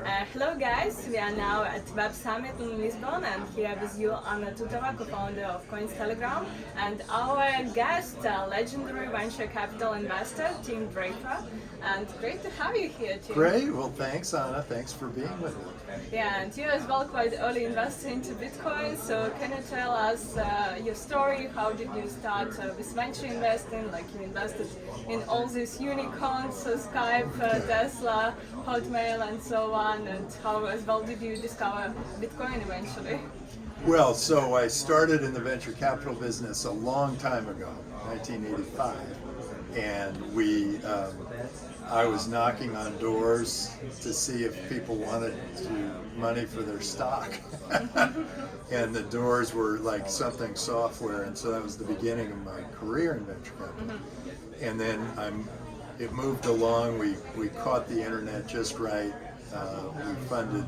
Hello guys, we are now at Websummit in Lisbon and here with you Anna Tutova, co-founder of Coins Telegram, and our guest, legendary venture capital investor Tim Draper. And great to have you here, Tim. Great, well thanks Anna, thanks for being with me. Yeah, and you as well quite early investor into Bitcoin, so can you tell us your story? How did you start with venture investing? Like you invested in all these unicorns, so Skype, Tesla, Hotmail and so on, and how as well did you discover Bitcoin eventually? Well, so I started in the venture capital business a long time ago, 1985, and I was knocking on doors to see if people wanted money for their stock. And the doors were like something software, and so that was the beginning of my career in venture capital. And then it moved along, we caught the internet just right, we funded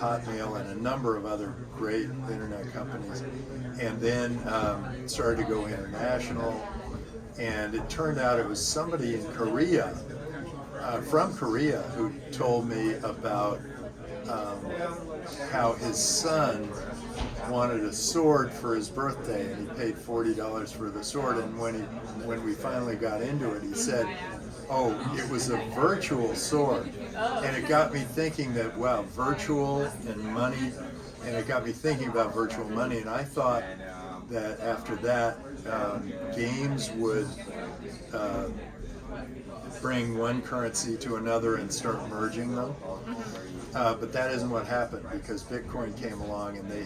Hotmail and a number of other great internet companies, and then started to go international. And it turned out it was somebody in Korea, from Korea, who told me about how his son wanted a sword for his birthday, and he paid $40 for the sword. And when we finally got into it, he said, "Oh, it was a virtual sword." And it got me thinking that, wow, virtual and money, and it got me thinking about virtual money. And I thought that after that, games would bring one currency to another and start merging them. But that isn't what happened, because Bitcoin came along and they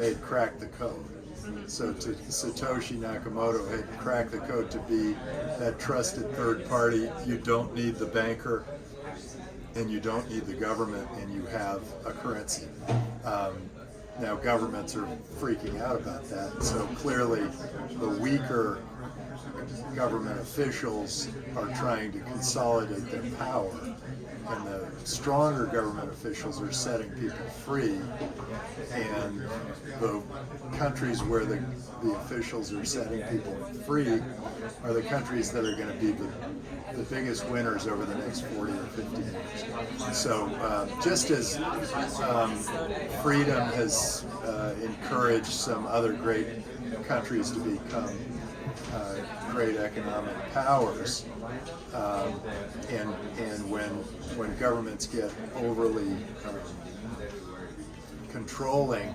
had cracked the code. So Satoshi Nakamoto had cracked the code to be that trusted third party. You don't need the banker and you don't need the government, and you have a currency. Now governments are freaking out about that, so clearly the weaker government officials are trying to consolidate their power, and the stronger government officials are setting people free, and the countries where the officials are setting people free are the countries that are going to be the biggest winners over the next 40 or 50 years. So just as freedom has encouraged some other great countries to become great economic powers, and when governments get overly controlling,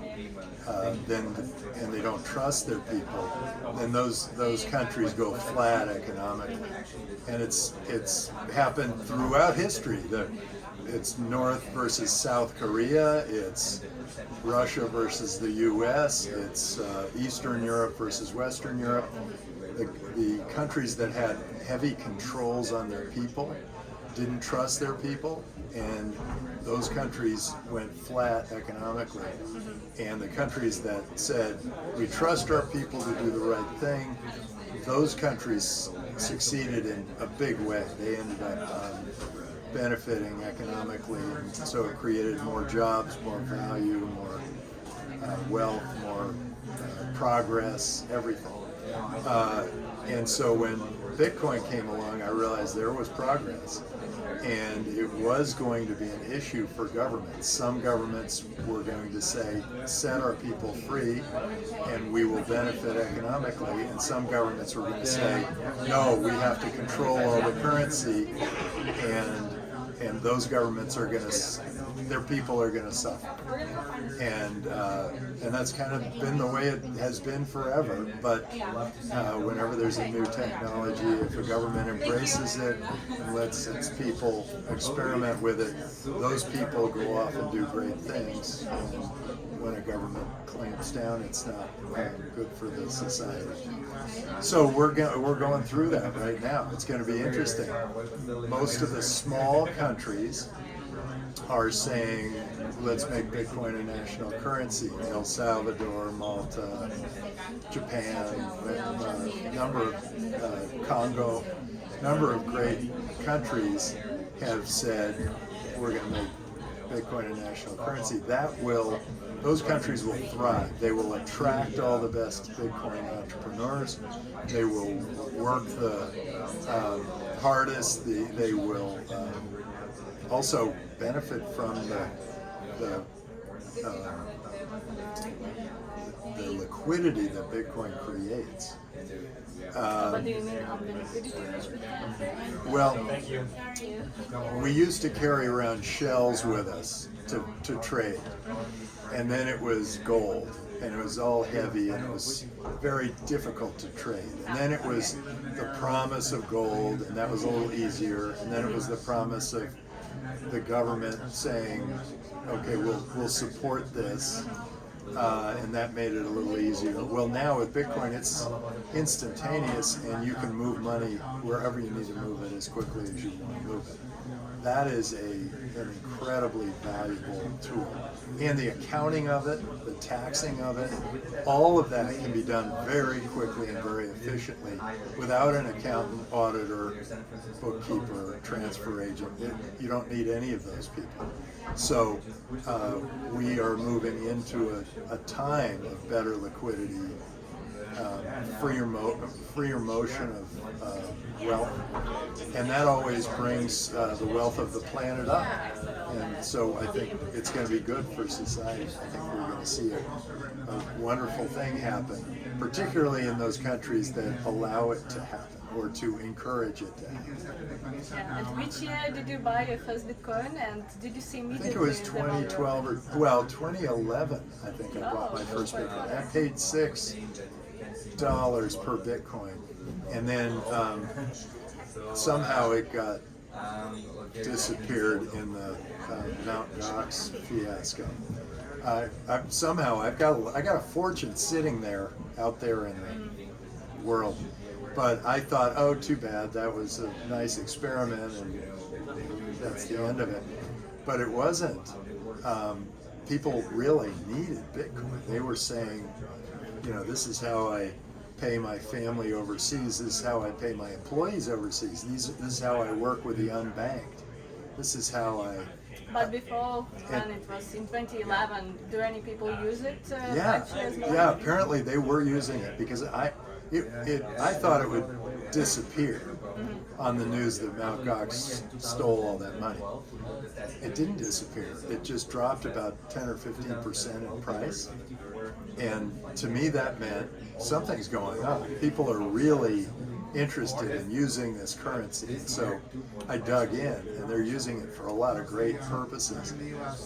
and they don't trust their people, then those countries go flat economically, and it's happened throughout history. It's North versus South Korea, it's Russia versus the U.S., it's Eastern Europe versus Western Europe. The countries that had heavy controls on their people didn't trust their people, and those countries went flat economically. And the countries that said, we trust our people to do the right thing, those countries succeeded in a big way. They ended up benefiting economically, and so it created more jobs, more value, more wealth, more progress, everything. And so when Bitcoin came along, I realized there was progress, and it was going to be an issue for governments. Some governments were going to say, set our people free and we will benefit economically, and some governments were going to say, no, we have to control all the currency, and those governments are going to, their people are going to suffer. And that's kind of been the way it has been forever. But whenever there's a new technology, if a government embraces it and lets its people experiment with it, those people go off and do great things. And when a government clamps down, it's not good for the society. So we're going through that right now. It's going to be interesting. Most of the small countries are saying, let's make Bitcoin a national currency. El Salvador, Malta, Japan, Congo, number of great countries have said, we're going to make Bitcoin a national currency. Those countries will thrive. They will attract all the best Bitcoin entrepreneurs. They will work the hardest. They will also benefit from the liquidity that Bitcoin creates. What do you mean on the liquidity which Bitcoin creates? Well, we used to carry around shells with us to trade, and then it was gold, and it was all heavy, and it was very difficult to trade. And then it was the promise of gold, and that was a little easier. And then it was the promise of the government saying, okay, we'll support this. And that made it a little easier. Well, now with Bitcoin, it's instantaneous, and you can move money wherever you need to move it as quickly as you want to move it. That is an incredibly valuable tool. And the accounting of it, the taxing of it, all of that can be done very quickly and very efficiently without an accountant, auditor, bookkeeper, transfer agent. You don't need any of those people. So we are moving into a time of better liquidity, freer motion of wealth, and that always brings the wealth of the planet up. And so I think it's going to be good for society. I think we're going to see a wonderful thing happen, particularly in those countries that allow it to happen or to encourage it to happen. Yeah. And which year did you buy your first Bitcoin, and did you see immediately? I think it was 2012 or 2011. I think I bought my first Bitcoin. I paid $6 per Bitcoin, and then somehow it got disappeared in the Mt. Gox fiasco. Somehow I got a fortune sitting there out there in the world. But I thought, oh, too bad, that was a nice experiment, and that's the end of it. But it wasn't. People really needed Bitcoin. They were saying, this is how I pay my family overseas. This is how I pay my employees overseas. This is how I work with the unbanked. This is how I... But before, when it was in 2011, do any people use it? Yeah, apparently they were using it, because I thought it would disappear on the news that Mt. Gox stole all that money. It didn't disappear. It just dropped about 10 or 15% in price. And to me that meant something's going on. People are really interested in using this currency. So I dug in, and they're using it for a lot of great purposes.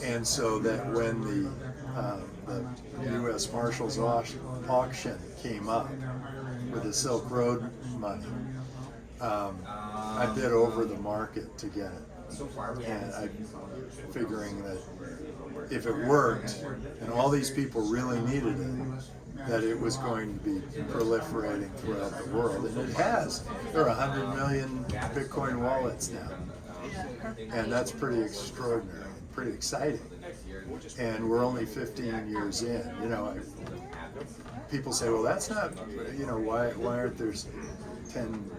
And so that when the U.S. Marshals auction came up with the Silk Road money, I bid over the market to get it. And I'm figuring that if it worked, and all these people really needed it, that it was going to be proliferating throughout the world. And it has. There are 100 million Bitcoin wallets now. And that's pretty extraordinary, pretty exciting. And we're only 15 years in. People say, well, that's not, why aren't there 10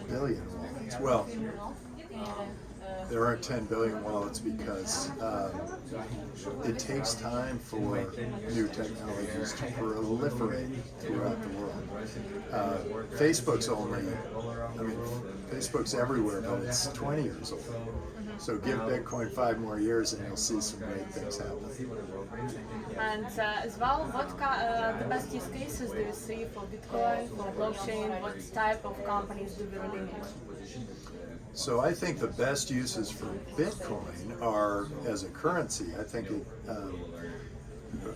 billion wallets? Well, there aren't 10 billion wallets because it takes time for new technologies to proliferate throughout the world. Facebook's everywhere, but it's 20 years old. So give Bitcoin 5 more years and you'll see some great things happen. And as well, what the best use cases do you see for Bitcoin, for blockchain? What type of companies do we really need? So I think the best uses for Bitcoin are as a currency. I think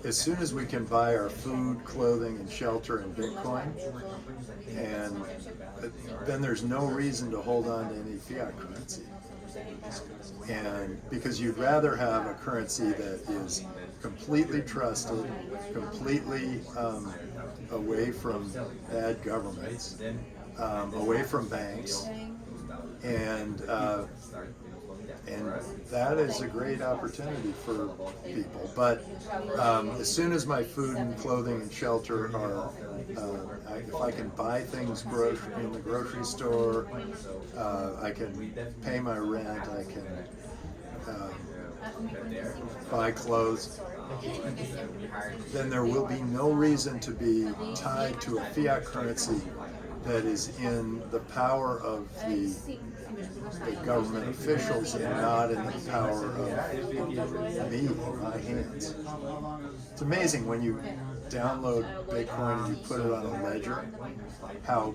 as soon as we can buy our food, clothing, and shelter in Bitcoin, and then there's no reason to hold on to any fiat currency. And because you'd rather have a currency that is completely trusted, completely away from bad governments, away from banks, and that is a great opportunity for people. But as soon as my food and clothing and shelter are, if I can buy things in the grocery store, I can pay my rent, I can buy clothes, then there will be no reason to be tied to a fiat currency that is in the power of the the government officials and not in the power of me in my hands. It's amazing when you download Bitcoin and you put it on a ledger, how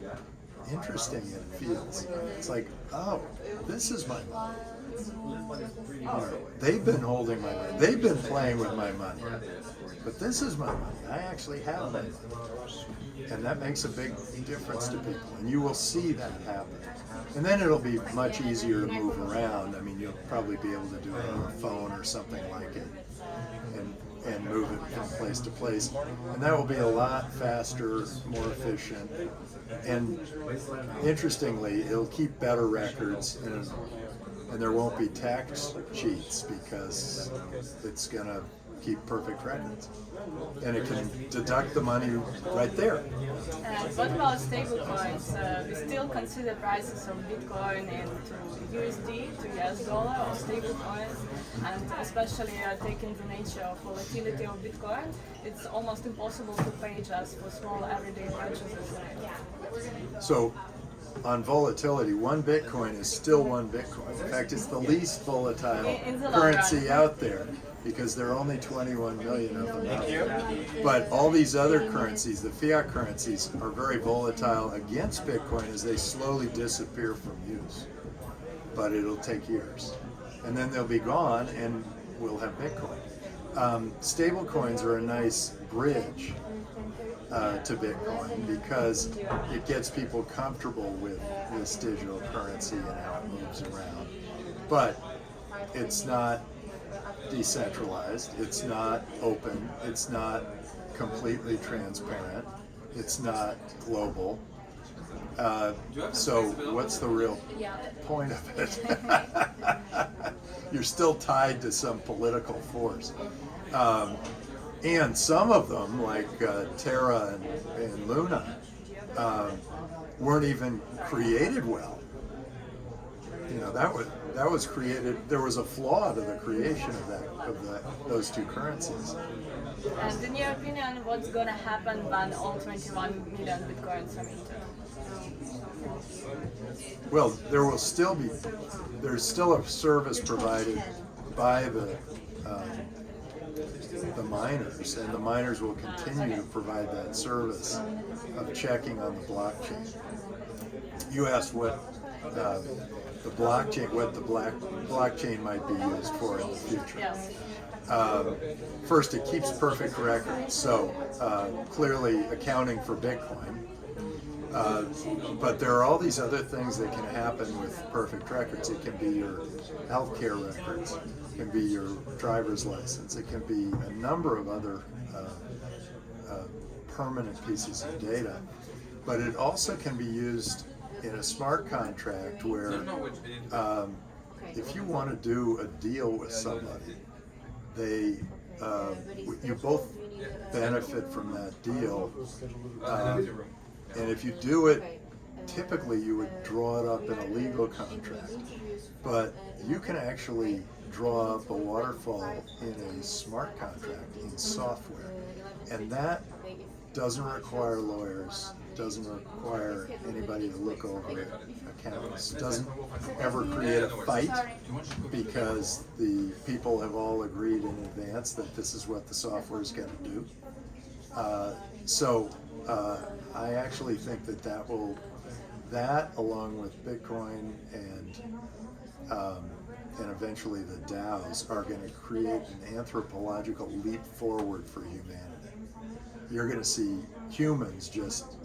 interesting it feels. It's like, oh, this is my money. You know, they've been holding my money. They've been playing with my money. But this is my money. I actually have my money. And that makes a big difference to people. And you will see that happen. And then it'll be much easier to move around. I mean, you'll probably be able to do it on a phone or something like it and move it from place to place. And that will be a lot faster, more efficient. And interestingly, it'll keep better records and there won't be tax cheats because it's going to keep perfect records. And it can deduct the money right there. And what about stablecoins? We still consider prices of Bitcoin into USD to US dollar or stablecoins, and especially taking the nature of volatility of Bitcoin, it's almost impossible to pay just for small everyday purchases. So on volatility, one Bitcoin is still one Bitcoin. In fact, it's the least volatile currency out there because there are only 21 million of them out there. But all these other currencies, the fiat currencies, are very volatile against Bitcoin as they slowly disappear from use. But it'll take years. And then they'll be gone and we'll have Bitcoin. Stable coins are a nice bridge to Bitcoin because it gets people comfortable with this digital currency and how it moves around. But it's not decentralized, it's not open, it's not completely transparent, it's not global. So what's the real point of it? You're still tied to some political force. And some of them, like Terra and Luna, weren't even created well. You know, that was created. There was a flaw to the creation of those two currencies. And in your opinion, what's going to happen when all 21 million Bitcoins are minted? Well, there's still a service provided by the miners, and the miners will continue to provide that service of checking on the blockchain. You asked what the blockchain might be used for in the future. Yes. First, it keeps perfect records, so clearly accounting for Bitcoin. But there are all these other things that can happen with perfect records. It can be your healthcare records, it can be your driver's license, it can be a number of other permanent pieces of data. But it also can be used in a smart contract where if you want to do a deal with somebody, you both benefit from that deal. And if you do it, typically you would draw it up in a legal contract, but you can actually draw up a waterfall in a smart contract in software, and that doesn't require lawyers, doesn't require anybody to look over accounts, doesn't ever create a fight because the people have all agreed in advance that this is what the software is going to do. I actually think that along with Bitcoin and eventually the DAOs are going to create an anthropological leap forward for humanity. You're going to see humans just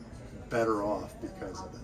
better off because of it.